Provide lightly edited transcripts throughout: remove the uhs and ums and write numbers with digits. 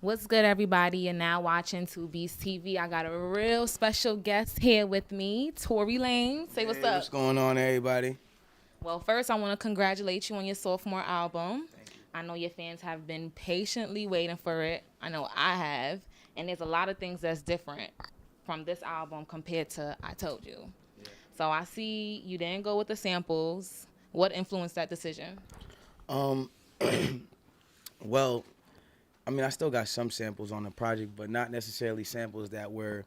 What's good, everybody? You're now watching Two Beast TV. I got a real special guest here with me, Tory Lanez. Say what's up. What's going on, everybody? Well, first, I want to congratulate you on your sophomore album. I know your fans have been patiently waiting for it. I know I have. And there's a lot of things that's different from this album compared to I Told You. Yeah. So I see you didn't go with the samples. What influenced that decision? Um, well, I mean, I still got some samples on the project, but not necessarily samples that were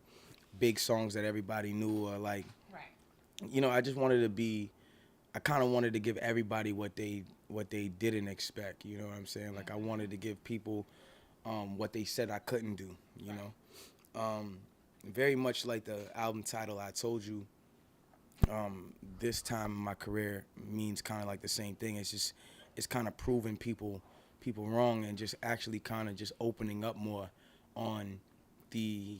big songs that everybody knew or like. Right. I just wanted to be. I kind of wanted to give everybody what they didn't expect. You know what I'm saying? Like I wanted to give people what they said I couldn't do. You know, very much like the album title I Told You. This time in my career means kind of like the same thing. It's kind of proving people wrong and just actually kind of just opening up more on the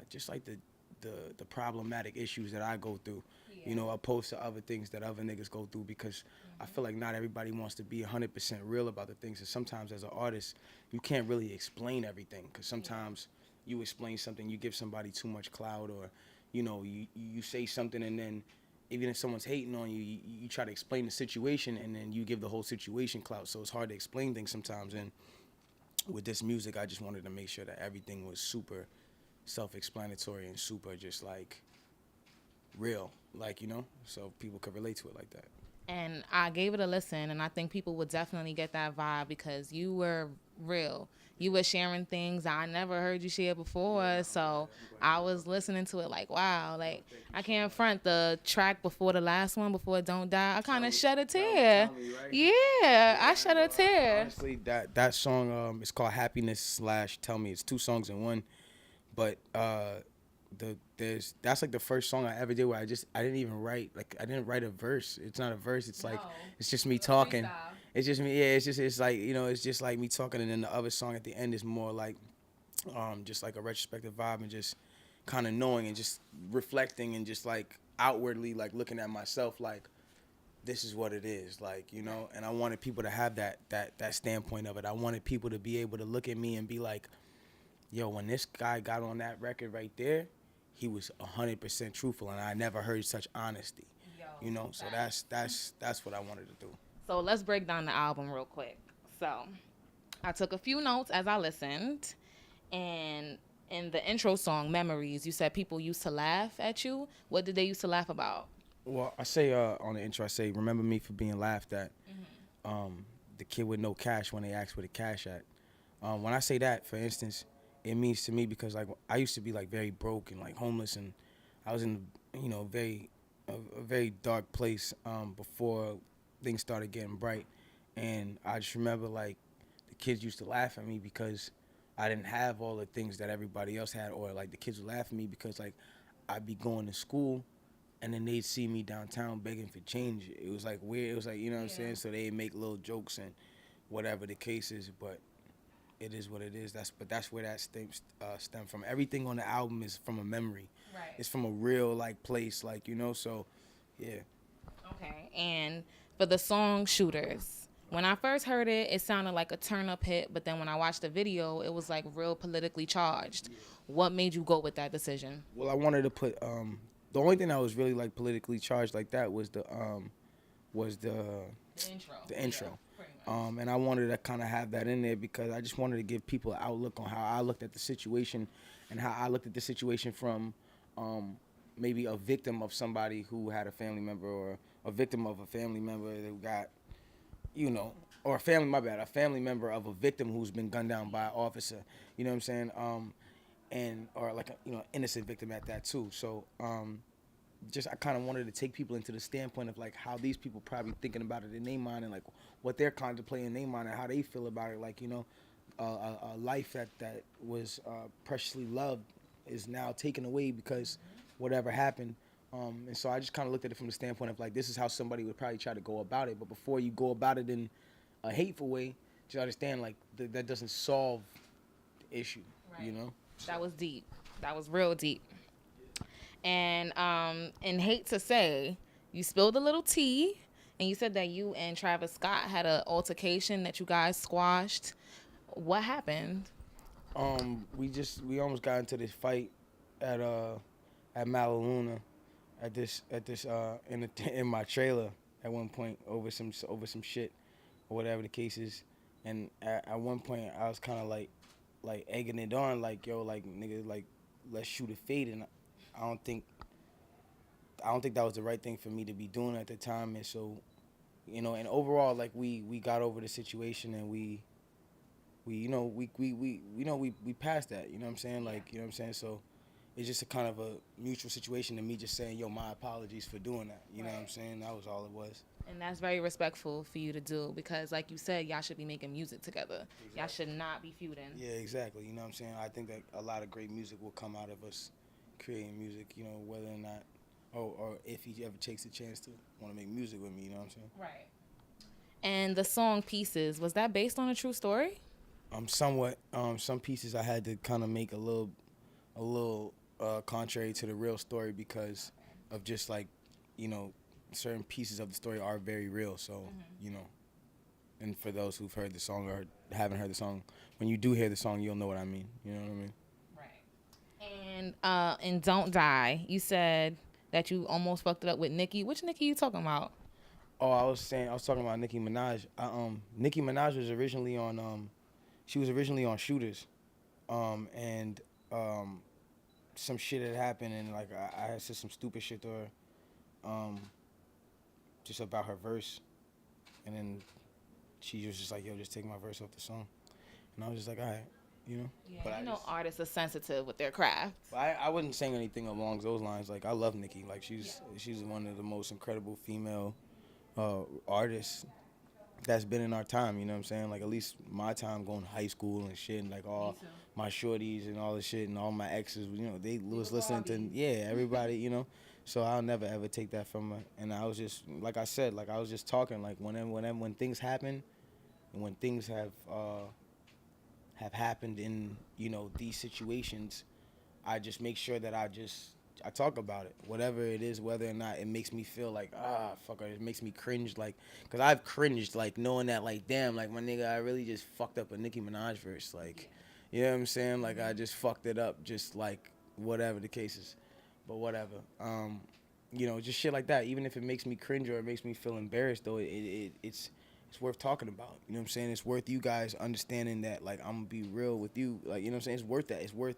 just like the problematic issues that I go through. Yeah. Opposed to other things that other niggas go through, because I feel like not everybody wants to be 100% real about the things. And sometimes as an artist, you can't really explain everything, because sometimes you explain something, you give somebody too much clout, or you say something, and then even if someone's hating on you, you try to explain the situation, and then you give the whole situation clout. So it's hard to explain things sometimes. And with this music, I just wanted to make sure that everything was super self-explanatory and super just like real, like, so people could relate to it like that. And I gave it a listen, and I think people would definitely get that vibe because you were real. You were sharing things I never heard you share before, so I was listening to it like, wow, like I can't front the track before the last one, before Don't Die. I kind of shed a tear. Yeah, I shed a tear. Honestly, that song is called Happiness / Tell Me. It's two songs in one, but that's like the first song I ever did where I didn't even write, like I didn't write a verse. It's not a verse. It's like it's just me talking. Freestyle. It's just me. Yeah, it's like it's just like me talking, and then the other song at the end is more like just like a retrospective vibe and just kind of knowing and just reflecting and just like outwardly like looking at myself like this is what it is, like, and I wanted people to have that standpoint of it. I wanted people to be able to look at me and be like, yo, when this guy got on that record right there, he was 100% truthful, and I never heard such honesty. So that's what I wanted to do. So let's break down the album real quick. So I took a few notes as I listened, and in the intro song, Memories, you said people used to laugh at you. What did they used to laugh about? Well, I say on the intro, I say, remember me for being laughed at. The kid with no cash when they asked where the cash at. When I say that, for instance, it means to me because like I used to be like very broke and like homeless, and I was in a very dark place before things started getting bright. And I just remember like the kids used to laugh at me because I didn't have all the things that everybody else had, or like the kids would laugh at me because like I'd be going to school and then they'd see me downtown begging for change. It was like weird. It was like, what I'm saying? So they'd make little jokes and whatever the case is, but it is what it is. That's where that stem from. Everything on the album is from a memory. Right. It's from a real like place, like, so yeah. Okay. And for the song Shooters, when I first heard it, it sounded like a turn-up hit, but then when I watched the video, it was like real politically charged. Yeah. What made you go with that decision? Well, I wanted to put the only thing that was really like politically charged like that was the intro. The intro. Yeah, and I wanted to kind of have that in there because I just wanted to give people an outlook on how I looked at the situation and how I looked at the situation from maybe a victim of somebody who had a family member, or a victim of a family member who got, or a family member of a victim who's been gunned down by an officer. You know what I'm saying? And or like a, innocent victim at that too. So just I kind of wanted to take people into the standpoint of like how these people probably thinking about it in their mind, and like what they're contemplating in their mind and how they feel about it. Like, a life that was preciously loved is now taken away because whatever happened. And so I just kind of looked at it from the standpoint of like, this is how somebody would probably try to go about it. But before you go about it in a hateful way, just understand like that doesn't solve the issue, right. That was deep. That was real deep. And hate to say, you spilled a little tea, and you said that you and Travis Scott had an altercation that you guys squashed. What happened? We almost got into this fight at Malaluna in my trailer at one point over some shit or whatever the case is, and at one point I was kind of like egging it on, like, yo, like, nigga, like, let's shoot a fade, and I don't think that was the right thing for me to be doing at the time. And so, and overall, like, we got over the situation, and we passed that, you know what I'm saying? Like, you know what I'm saying? So it's just a kind of a mutual situation, and me just saying, yo, my apologies for doing that. You know what I'm saying? That was all it was. And that's very respectful for you to do because, like you said, y'all should be making music together. Exactly. Y'all should not be feuding. Yeah, exactly. You know what I'm saying? I think that a lot of great music will come out of us creating music, whether or not, or if he ever takes a chance to want to make music with me, you know what I'm saying? Right. And the song Pieces, was that based on a true story? Somewhat. Some pieces I had to kind of make a little contrary to the real story because of just like, certain pieces of the story are very real. So, and for those who've heard the song or haven't heard the song, when you do hear the song, you'll know what I mean. You know what I mean? Right. And in Don't Die, you said that you almost fucked it up with Nicki. Which Nicki you talking about? Oh, I was talking about Nicki Minaj. Nicki Minaj was originally on Shooters, and some shit had happened, and like I had said some stupid shit to her, just about her verse, and then she was just like, "Yo, just take my verse off the song," and I was just like, "All right," Yeah, but artists are sensitive with their craft. I wasn't saying anything along those lines. Like, I love Nicki. Like, she's one of the most incredible female artists that's been in our time, you know what I'm saying? Like, at least my time going to high school and shit, and like all my shorties and all this shit and all my exes, they was listening to, everybody, So I'll never ever take that from her. And I was just, like I said, like I was just talking, like when things happen, and when things have happened in, these situations, I just make sure that I talk about it, whatever it is, whether or not it makes me feel like, fuck, or it makes me cringe, like, because I've cringed, like, knowing that, like, damn, like, my nigga, I really just fucked up a Nicki Minaj verse, like, you know what I'm saying? Like, I just fucked it up, just, like, whatever the case is, but whatever. Just shit like that, even if it makes me cringe or it makes me feel embarrassed, though, it's worth talking about, you know what I'm saying? It's worth you guys understanding that, like, I'm gonna be real with you, like, you know what I'm saying? It's worth that. It's worth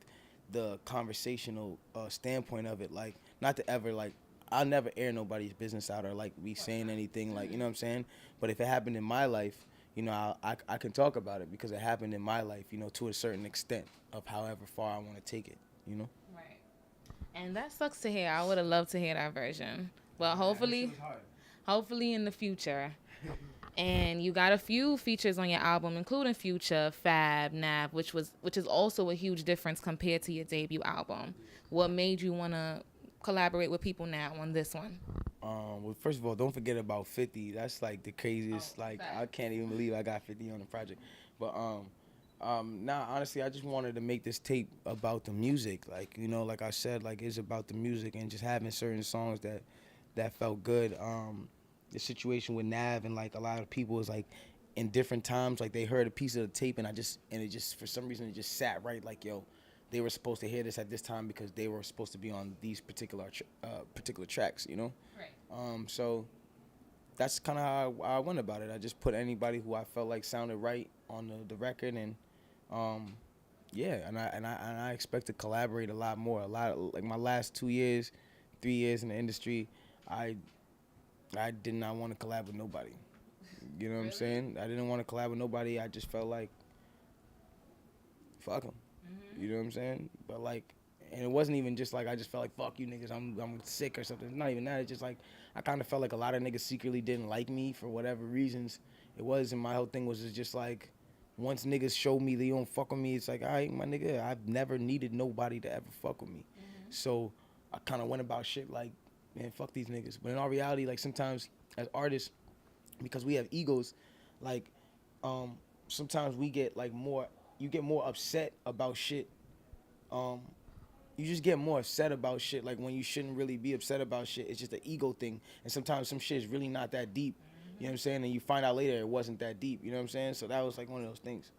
the conversational standpoint of it, like, not to ever, like, I'll never air nobody's business out or like be saying anything, like, you know what I'm saying, but if it happened in my life, I can talk about it because it happened in my life, to a certain extent of however far I want to take it, Right. And that sucks to hear. I would have loved to hear that version, but hopefully in the future. And you got a few features on your album, including Future, Fab, Nav, which is also a huge difference compared to your debut album. What made you want to collaborate with people now on this one? Well, first of all, don't forget about 50. That's like the craziest. Like, I can't even believe I got 50 on the project. But honestly, I just wanted to make this tape about the music. Like, like I said, like, it's about the music and just having certain songs that felt good. The situation with Nav and like a lot of people is like in different times, like they heard a piece of the tape and it just for some reason it just sat right, like, yo, they were supposed to hear this at this time because they were supposed to be on these particular tracks, Right. So that's kind of how I went about it. I just put anybody who I felt like sounded right on the record, and and I expect to collaborate a lot more. Like my last 3 years in the industry, I did not want to collab with nobody. You know what I'm saying? I didn't want to collab with nobody. I just felt like, fuck them. Mm-hmm. You know what I'm saying? But like, and it wasn't even just like I just felt like, fuck you niggas, I'm sick or something. It's not even that. It's just like I kind of felt like a lot of niggas secretly didn't like me for whatever reasons it was. And my whole thing was just like, once niggas show me they don't fuck with me, it's like, all right, my nigga, I've never needed nobody to ever fuck with me. Mm-hmm. So I kind of went about shit like, man, fuck these niggas. But in all reality, like sometimes as artists, because we have egos, like sometimes we get like you get more upset about shit. You just get more upset about shit, like when you shouldn't really be upset about shit. It's just an ego thing. And sometimes some shit is really not that deep. You know what I'm saying? And you find out later it wasn't that deep. You know what I'm saying? So that was like one of those things.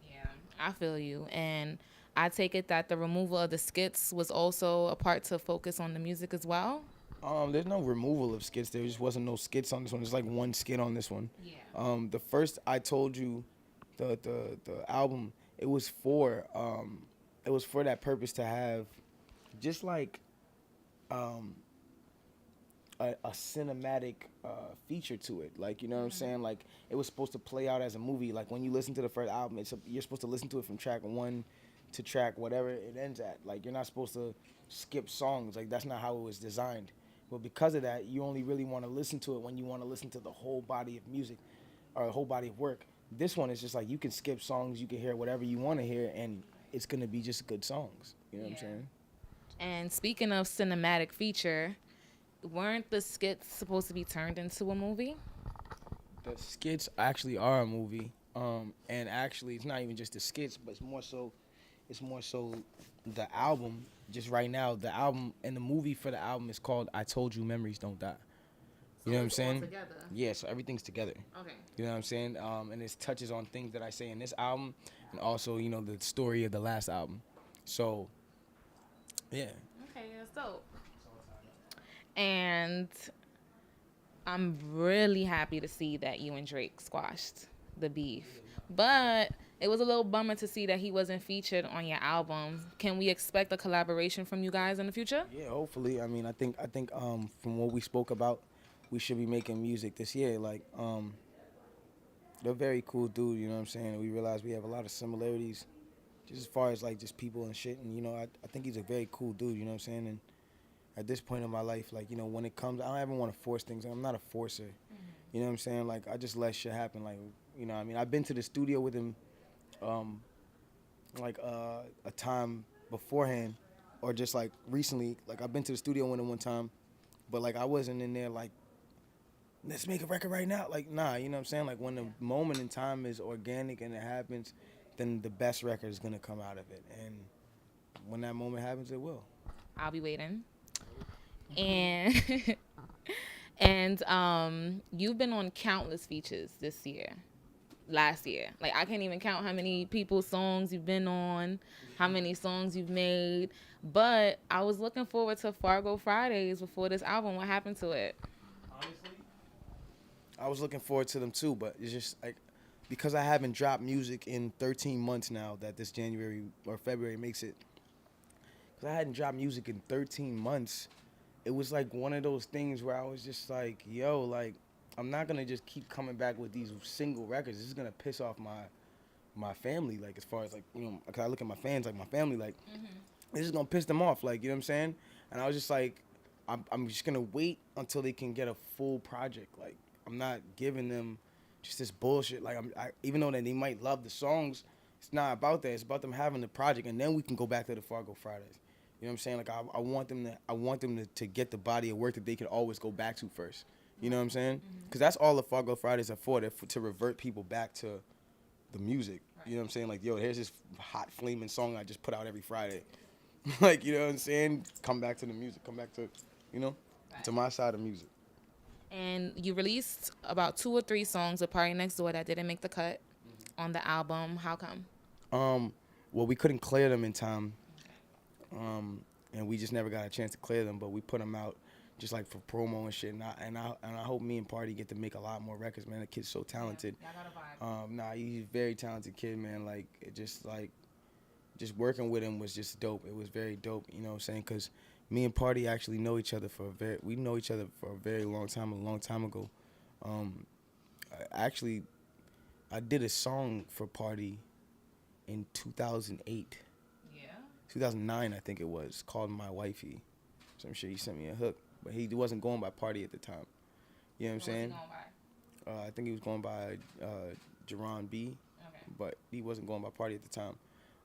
Yeah. I feel you. And I take it that the removal of the skits was also a part to focus on the music as well. There's no removal of skits. There just wasn't no skits on this one. There's like one skit on this one. Yeah. The first I told you, the album, it was for that purpose to have, just like, um, a cinematic feature to it. Like, you know what I'm saying? Like, it was supposed to play out as a movie. Like, when you listen to the first album, you're supposed to listen to it from track one to track whatever it ends at. Like, you're not supposed to skip songs. Like, that's not how it was designed. But because of that, you only really want to listen to it when you want to listen to the whole body of music or the whole body of work. This one is just like you can skip songs, you can hear whatever you want to hear, and it's gonna be just good songs. You know what I'm saying? And speaking of cinematic feature, weren't the skits supposed to be turned into a movie? The skits actually are a movie, and actually it's not even just the skits, but it's more so the album. Just right now, the album and the movie for the album is called "I Told You Memories Don't Die." You know what I'm saying? Together. Yeah, so everything's together. Okay. You know what I'm saying? And it touches on things that I say in this album, and also the story of the last album. So, yeah. Okay, that's dope. And I'm really happy to see that you and Drake squashed the beef. But it was a little bummer to see that he wasn't featured on your album. Can we expect a collaboration from you guys in the future? Yeah, hopefully. I mean, I think from what we spoke about, we should be making music this year. Like, they're a very cool dude. You know what I'm saying? We realize we have a lot of similarities, just as far as like just people and shit. And I think he's a very cool dude. You know what I'm saying? And at this point in my life, like, when it comes, I don't ever want to force things. I'm not a forcer. You know what I'm saying? Like, I just let shit happen. Like, I mean, I've been to the studio with him, like a time beforehand, or just like recently. Like, I've been to the studio with him one time, but like I wasn't in there like, let's make a record right now. Like, nah, you know what I'm saying? Like, when the moment in time is organic and it happens, then the best record is gonna come out of it. And when that moment happens, it will. I'll be waiting. And and you've been on countless features this year. Last year. Like, I can't even count how many people's songs you've been on, how many songs you've made. But I was looking forward to Fargo Fridays before this album. What happened to it? Honestly, I was looking forward to them too, but it's just like, because I haven't dropped music in 13 months now, that this January or February makes it. Because I hadn't dropped music in 13 months. It was like one of those things where I was just like, yo, like, I'm not going to just keep coming back with these single records. This is going to piss off my family, like, as far as, like, because I look at my fans, like, my family, like, this is going to piss them off, like, you know what I'm saying? And I was just like, I'm just going to wait until they can get a full project. Like, I'm not giving them just this bullshit. Like, even though they might love the songs, it's not about that. It's about them having the project, and then we can go back to the Fargo Fridays. You know what I'm saying? Like, I want them to get the body of work that they can always go back to first. You know what I'm saying? Because that's all the Fargo Fridays are for. They're to revert people back to the music. You know what I'm saying? Like, yo, here's this hot flaming song I just put out every Friday. Like, you know what I'm saying? Come back to the music. Come back to, to my side of music. And you released about 2 or 3 songs with Party Next Door that didn't make the cut on the album. How come? Well, we couldn't clear them in time. And we just never got a chance to clear them, but we put them out just like for promo and shit. And I hope me and Party get to make a lot more records, man. The kid's so talented. Yeah, I got a vibe. Nah, he's a very talented kid, man. Like, just working with him was just dope. It was very dope, you know what I'm saying? Because me and Party actually know each other for a very long time, a long time ago. I did a song for Party in 2008. 2009, I think it was, called My Wifey. Some shit, he sent me a hook. But he wasn't going by Party at the time. You know what I'm saying? I think he was going by Jerron B. Okay. But he wasn't going by Party at the time.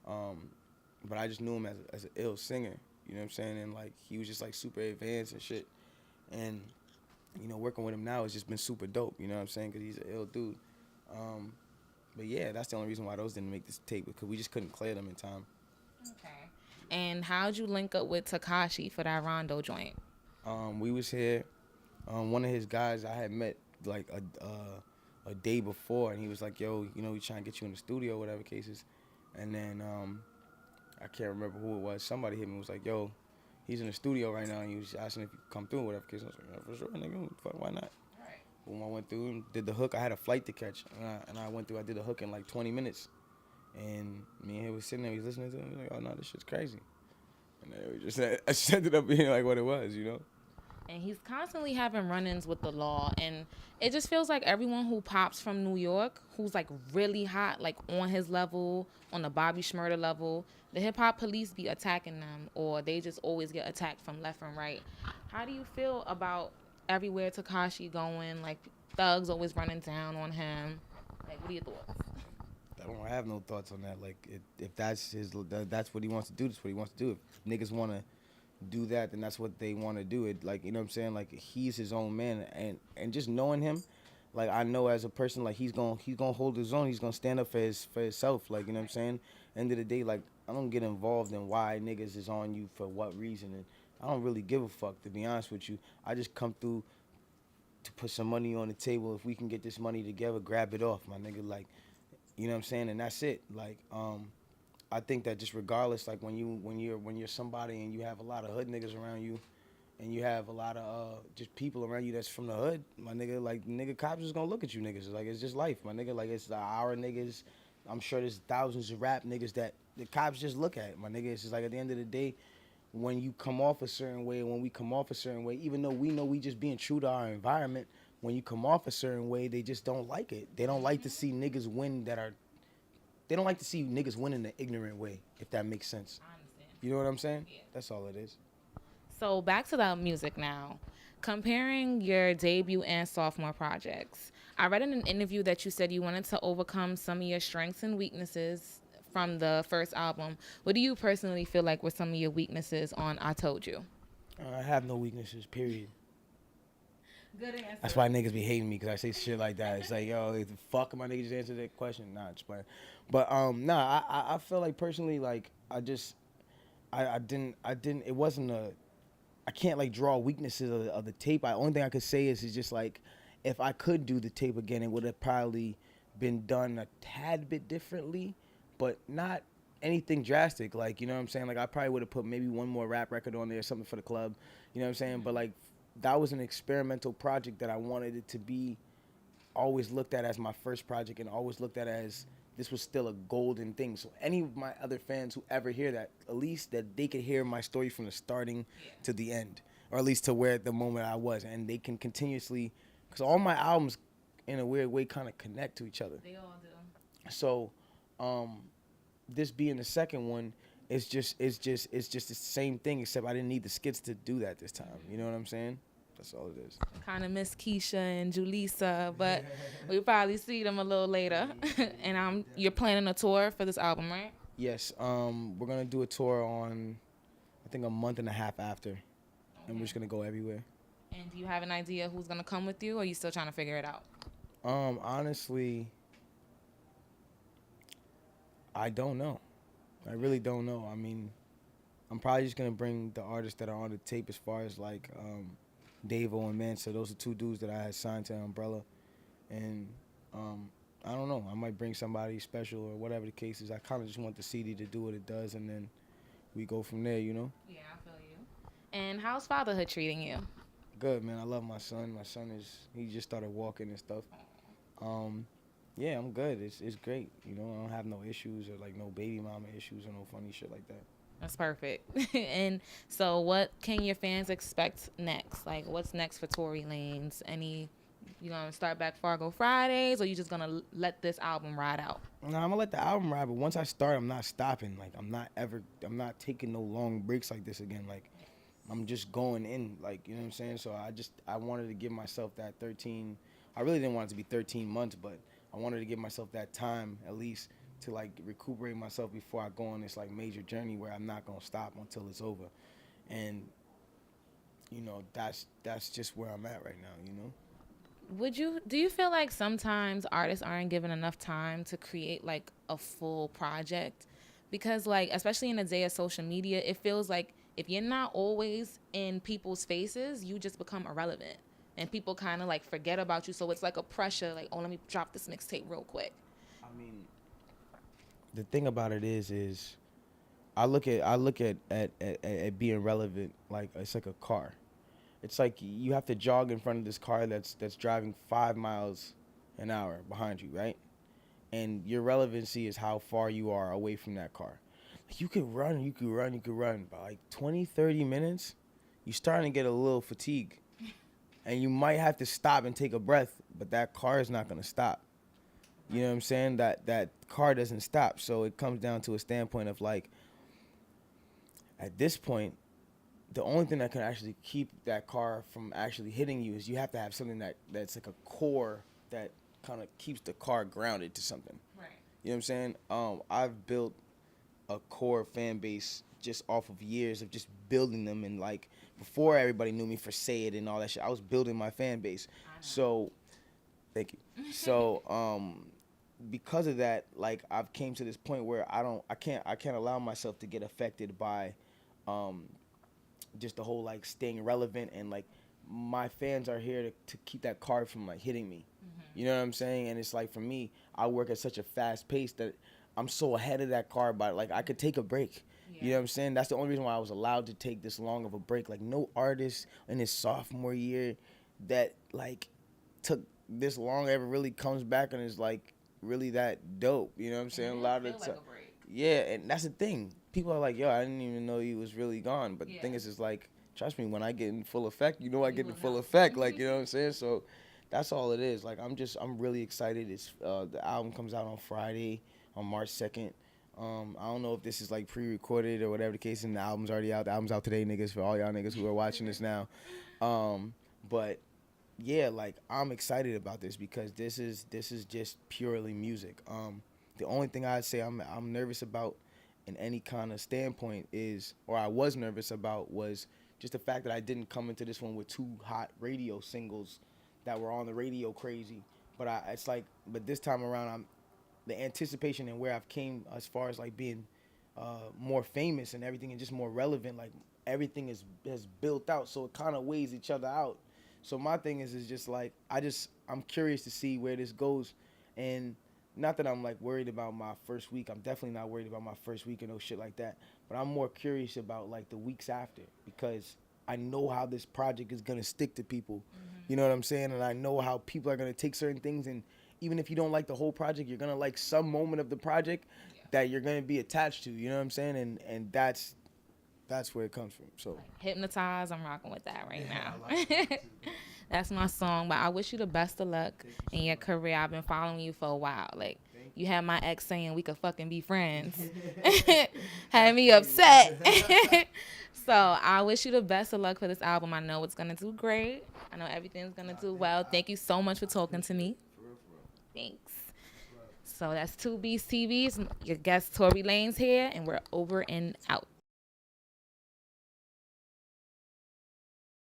But I just knew him as an ill singer. You know what I'm saying? And, like, he was just, like, super advanced and shit. And, working with him now has just been super dope. You know what I'm saying? Because he's an ill dude. But, yeah, that's the only reason why those didn't make this tape, because we just couldn't clear them in time. Okay. And how'd you link up with Tekashi for that Rondo joint? We was here. One of his guys I had met like a day before, and he was like, "Yo, we trying to get you in the studio, whatever cases." And then I can't remember who it was. Somebody hit me and was like, yo, he's in the studio right now and he was asking if you could come through or whatever. Cause I was like, yeah, for sure, nigga. Fuck, why not? Right. Boom, I went through and did the hook. I had a flight to catch. And I went through, I did the hook in like 20 minutes. And me and him was sitting there, he was listening to it. He was like, oh no, this shit's crazy. And then it just ended up being like what it was, you know? And he's constantly having run-ins with the law, and it just feels like everyone who pops from New York, who's like really hot, like on his level, on the Bobby Shmurda level, the hip-hop police be attacking them, or they just always get attacked from left and right. How do you feel about everywhere Tekashi going, like thugs always running down on him? Like, what are your thoughts? I don't have no thoughts on that. Like, if that's that's what he wants to do, that's what he wants to do. If niggas want to do that, then that's what they want to do. It, like, you know what I'm saying? Like, he's his own man, and just knowing him, like, I know as a person, like, he's gonna hold his own. He's gonna stand up for himself. Like, you know what I'm saying? End of the day, like, I don't get involved in why niggas is on you for what reason, and I don't really give a fuck, to be honest with you. I just come through to put some money on the table. If we can get this money together, grab it off, my nigga. Like, you know what I'm saying? And that's it. Like, I think that just regardless, like when you're somebody and you have a lot of hood niggas around you, and you have a lot of just people around you that's from the hood, my nigga, like nigga, cops is gonna look at you niggas. Like, it's just life, my nigga. Like, it's our niggas. I'm sure there's thousands of rap niggas that the cops just look at, my nigga. It's just like at the end of the day, when you come off a certain way, when we come off a certain way, even though we know we just being true to our environment, when you come off a certain way, they just don't like it. They don't like to see niggas win they don't like to see niggas win in an ignorant way, if that makes sense. I understand. You know what I'm saying? Yeah. That's all it is. So back to the music now. Comparing your debut and sophomore projects, I read in an interview that you said you wanted to overcome some of your strengths and weaknesses from the first album. What do you personally feel like were some of your weaknesses on I Told You? I have no weaknesses, period. Good answer. That's why niggas be hating me, because I say shit like that. It's like, yo, the fuck am I niggas just answer that question? Nah, just playing. But nah, I feel like personally, like I didn't. It wasn't a. I can't like draw weaknesses of the tape. The only thing I could say is just like, if I could do the tape again, it would have probably been done a tad bit differently, but not anything drastic. Like, you know what I'm saying? Like, I probably would have put maybe one more rap record on there, something for the club. You know what I'm saying? But like, that was an experimental project that I wanted it to be always looked at as my first project, and always looked at as this was still a golden thing. So any of my other fans who ever hear that, at least that they could hear my story from the starting to the end, or at least to where at the moment I was, and they can continuously, because all my albums in a weird way kind of connect to each other. They all do. So this being the second one, it's just the same thing, except I didn't need the skits to do that this time. You know what I'm saying? That's all it is. Kind of miss Keisha and Julissa, but we probably see them a little later. And you're planning a tour for this album, right? Yes. We're gonna do a tour on, I think, a month and a half after, and we're just gonna go everywhere. And do you have an idea who's gonna come with you, or are you still trying to figure it out? Honestly, I don't know. I really don't know. I mean, I'm probably just gonna bring the artists that are on the tape, as far as like Davo and Mansa. Those are two dudes that I had signed to Umbrella, and I don't know. I might bring somebody special or whatever the case is. I kind of just want the CD to do what it does, and then we go from there. You know? Yeah, I feel you. And how's fatherhood treating you? Good, man. I love my son. My son he just started walking and stuff. Yeah, I'm good. It's great. You know, I don't have no issues, or like no baby mama issues, or no funny shit like that. That's perfect. And so what can your fans expect next? Like, what's next for Tory Lanez? You gonna start back Fargo Fridays, or you just gonna let this album ride out? No, I'm gonna let the album ride, but once I start, I'm not stopping. Like, I'm not taking no long breaks like this again. Like, I'm just going in, like, you know what I'm saying? So I wanted to give myself that 13, I really didn't want it to be 13 months, but I wanted to give myself that time, at least, to like recuperate myself before I go on this like major journey where I'm not gonna stop until it's over. And you know, that's just where I'm at right now, you know? Do you feel like sometimes artists aren't given enough time to create like a full project? Because like, especially in the day of social media, it feels like if you're not always in people's faces, you just become irrelevant, and people kind of like forget about you. So it's like a pressure, like, oh, let me drop this mixtape real quick. I mean, the thing about it is I look at being relevant like it's like a car. It's like you have to jog in front of this car that's driving 5 miles an hour behind you, right? And your relevancy is how far you are away from that car. Like you could run. By like 20, 30 minutes, you're starting to get a little fatigue. And you might have to stop and take a breath, but that car is not gonna stop. You know what I'm saying? That car doesn't stop. So it comes down to a standpoint of like, at this point, the only thing that can actually keep that car from actually hitting you is you have to have something that's like a core that kind of keeps the car grounded to something. Right. You know what I'm saying? I've built a core fan base just off of years of just building them, and like before everybody knew me for Say It and all that shit, I was building my fan base. So, thank you. So, because of that, like I've came to this point where I can't allow myself to get affected by, just the whole like staying relevant, and like my fans are here to keep that car from like hitting me. You know what I'm saying? And it's like for me, I work at such a fast pace that I'm so ahead of that car, but like I could take a break. Yeah. You know what I'm saying? That's the only reason why I was allowed to take this long of a break. Like no artist in his sophomore year that like took this long ever really comes back and is like really that dope. You know what I'm saying? A lot of like a break. Yeah, and that's the thing. People are like, yo, I didn't even know he was really gone. But the thing is like, trust me, when I get in full effect, you know I get in full effect. Like, you know what I'm saying? So that's all it is. Like, I'm really excited. It's the album comes out on Friday, on March 2nd. I don't know if this is like pre-recorded or whatever the case, and the album's already out. The album's out today, niggas, for all y'all niggas who are watching this now. But yeah, like I'm excited about this because this is just purely music. The only thing I'd say I'm nervous about in any kind of standpoint is, or I was nervous about, was just the fact that I didn't come into this one with 2 hot radio singles that were on the radio crazy. But but this time around, the anticipation and where I've came as far as like being more famous and everything and just more relevant, like everything has built out, so it kind of weighs each other out. So my thing is just like I'm curious to see where this goes, and not that I'm like worried about my first week. I'm definitely not worried about my first week and no shit like that. But I'm more curious about like the weeks after, because I know how this project is gonna stick to people. You know what I'm saying? And I know how people are gonna take certain things, and even if you don't like the whole project, you're gonna like some moment of the project that you're gonna be attached to. You know what I'm saying? And that's where it comes from. So Hypnotize, I'm rocking with that right now. Like that's my song. But I wish you the best of luck in your career. I've been following you for a while. Like you had my ex saying we could fucking be friends. Had me upset. So I wish you the best of luck for this album. I know it's gonna do great. I know everything's gonna do well. Thank you so much for talking to me. Thanks. So that's 2B's TV's. Your guest Tory Lanez here, and we're over and out.